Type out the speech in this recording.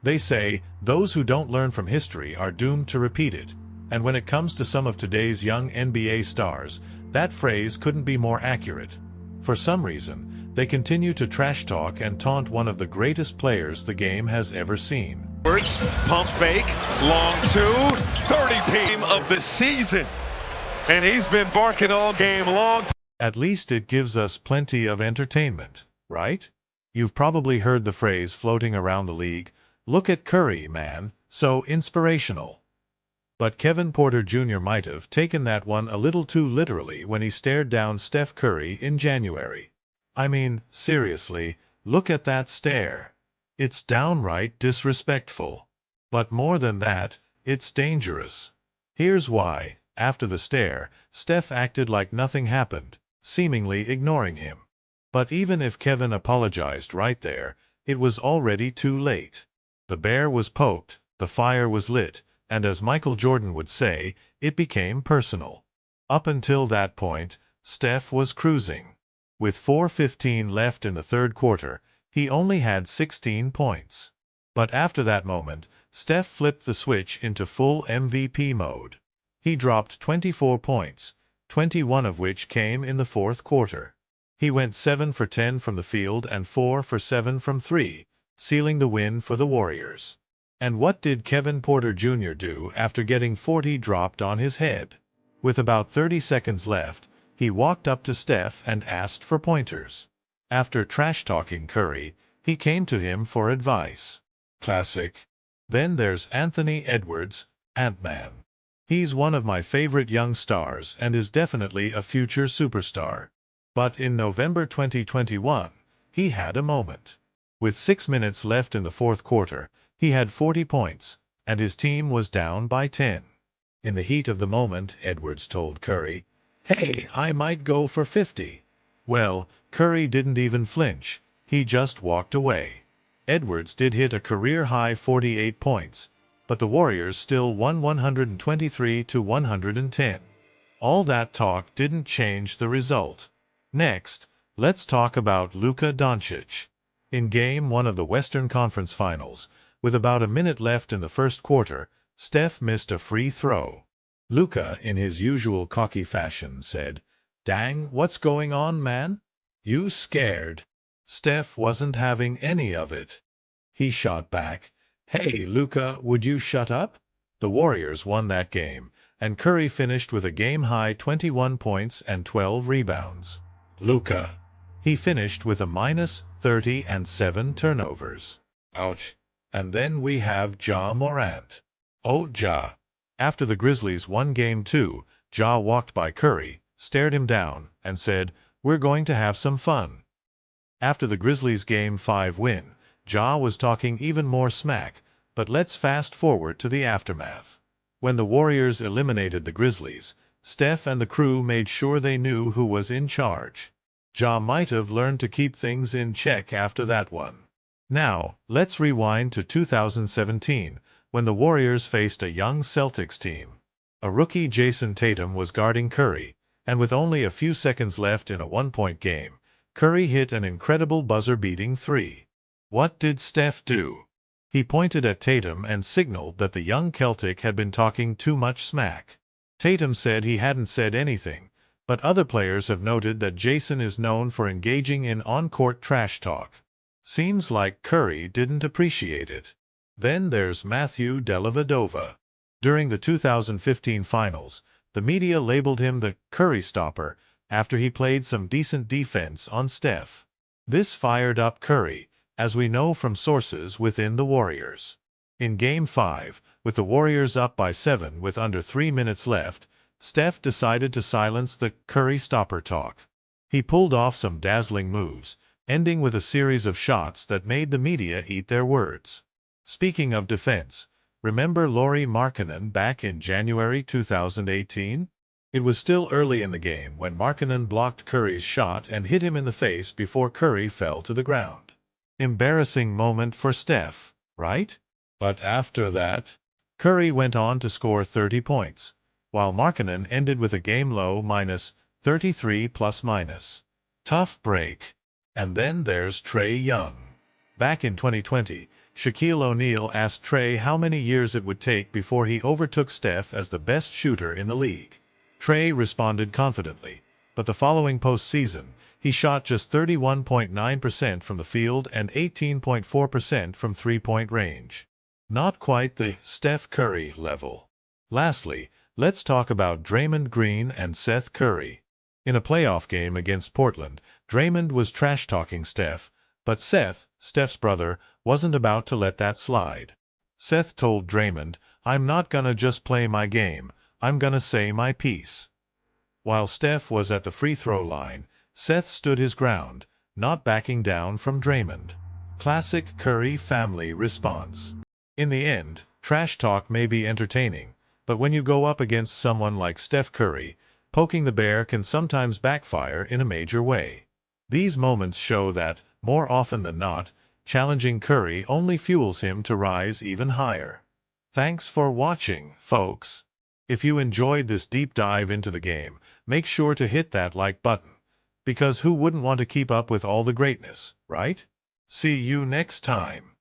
They say, those who don't learn from history are doomed to repeat it. And when it comes to some of today's young NBA stars, that phrase couldn't be more accurate. For some reason, they continue to trash talk and taunt one of the greatest players the game has ever seen. Pump fake, long two, 30 game of the season. And he's been barking all game long. At least it gives us plenty of entertainment, right? You've probably heard the phrase floating around the league, "Look at Curry, man, so inspirational." But Kevin Porter Jr. might have taken that one a little too literally when he stared down Steph Curry in January. I mean, seriously, look at that stare. It's downright disrespectful. But more than that, it's dangerous. Here's why. After the stare, Steph acted like nothing happened, seemingly ignoring him. But even if Kevin apologized right there, it was already too late. The bear was poked, the fire was lit, and as Michael Jordan would say, it became personal. Up until that point, Steph was cruising. With 4:15 left in the third quarter, he only had 16 points. But after that moment, Steph flipped the switch into full MVP mode. He dropped 24 points, 21 of which came in the fourth quarter. He went 7 for 10 from the field and 4 for 7 from 3, sealing the win for the Warriors. And what did Kevin Porter Jr. do after getting 40 dropped on his head? With about 30 seconds left, he walked up to Steph and asked for pointers. After trash-talking Curry, he came to him for advice. Classic. Then there's Anthony Edwards, Ant-Man. He's one of my favorite young stars and is definitely a future superstar. But in November 2021, he had a moment. With 6 minutes left in the fourth quarter, he had 40 points, and his team was down by 10. In the heat of the moment, Edwards told Curry, "Hey, I might go for 50. Well, Curry didn't even flinch. He just walked away. Edwards did hit a career-high 48 points, but the Warriors still won 123-110. All that talk didn't change the result. Next, let's talk about Luka Doncic. In Game 1 of the Western Conference Finals, with about a minute left in the first quarter, Steph missed a free throw. Luka, in his usual cocky fashion, said, "Dang, what's going on, man? You scared?" Steph wasn't having any of it. He shot back, "Hey, Luka, would you shut up?" The Warriors won that game, and Curry finished with a game-high 21 points and 12 rebounds. Luka. He finished with a -30 and 7 turnovers. Ouch. And then we have Morant. Oh, Ja. After the Grizzlies won Game 2, Ja walked by Curry, stared him down, and said, "We're going to have some fun." After the Grizzlies' Game 5 win, Ja was talking even more smack, but let's fast forward to the aftermath. When the Warriors eliminated the Grizzlies, Steph and the crew made sure they knew who was in charge. Ja might have learned to keep things in check after that one. Now, let's rewind to 2017, when the Warriors faced a young Celtics team. A rookie Jason Tatum was guarding Curry, and with only a few seconds left in a one-point game, Curry hit an incredible buzzer-beating three. What did Steph do? He pointed at Tatum and signaled that the young Celtic had been talking too much smack. Tatum said he hadn't said anything, but other players have noted that Jason is known for engaging in on-court trash talk. Seems like Curry didn't appreciate it. Then there's Matthew Dellavedova. During the 2015 finals, the media labeled him the Curry Stopper after he played some decent defense on Steph. This fired up Curry, as we know from sources within the Warriors. In Game 5, with the Warriors up by 7 with under 3 minutes left, Steph decided to silence the Curry Stopper talk. He pulled off some dazzling moves, ending with a series of shots that made the media eat their words. Speaking of defense, remember Lauri Markkanen back in January 2018? It was still early in the game when Markkanen blocked Curry's shot and hit him in the face before Curry fell to the ground. Embarrassing moment for Steph, right? But after that, Curry went on to score 30 points, while Markkanen ended with a game-low -33 ±. Tough break. And then there's Trae Young. Back in 2020, Shaquille O'Neal asked Trey how many years it would take before he overtook Steph as the best shooter in the league. Trey responded confidently, but the following postseason, he shot just 31.9% from the field and 18.4% from three-point range. Not quite the Steph Curry level. Lastly, let's talk about Draymond Green and Seth Curry. In a playoff game against Portland, Draymond was trash-talking Steph, but Seth, Steph's brother, wasn't about to let that slide. Seth told Draymond, "I'm not gonna just play my game, I'm gonna say my piece." While Steph was at the free throw line, Seth stood his ground, not backing down from Draymond. Classic Curry family response. In the end, trash talk may be entertaining, but when you go up against someone like Steph Curry, poking the bear can sometimes backfire in a major way. These moments show that, more often than not, challenging Curry only fuels him to rise even higher. Thanks for watching, folks. If you enjoyed this deep dive into the game, make sure to hit that like button. Because who wouldn't want to keep up with all the greatness, right? See you next time.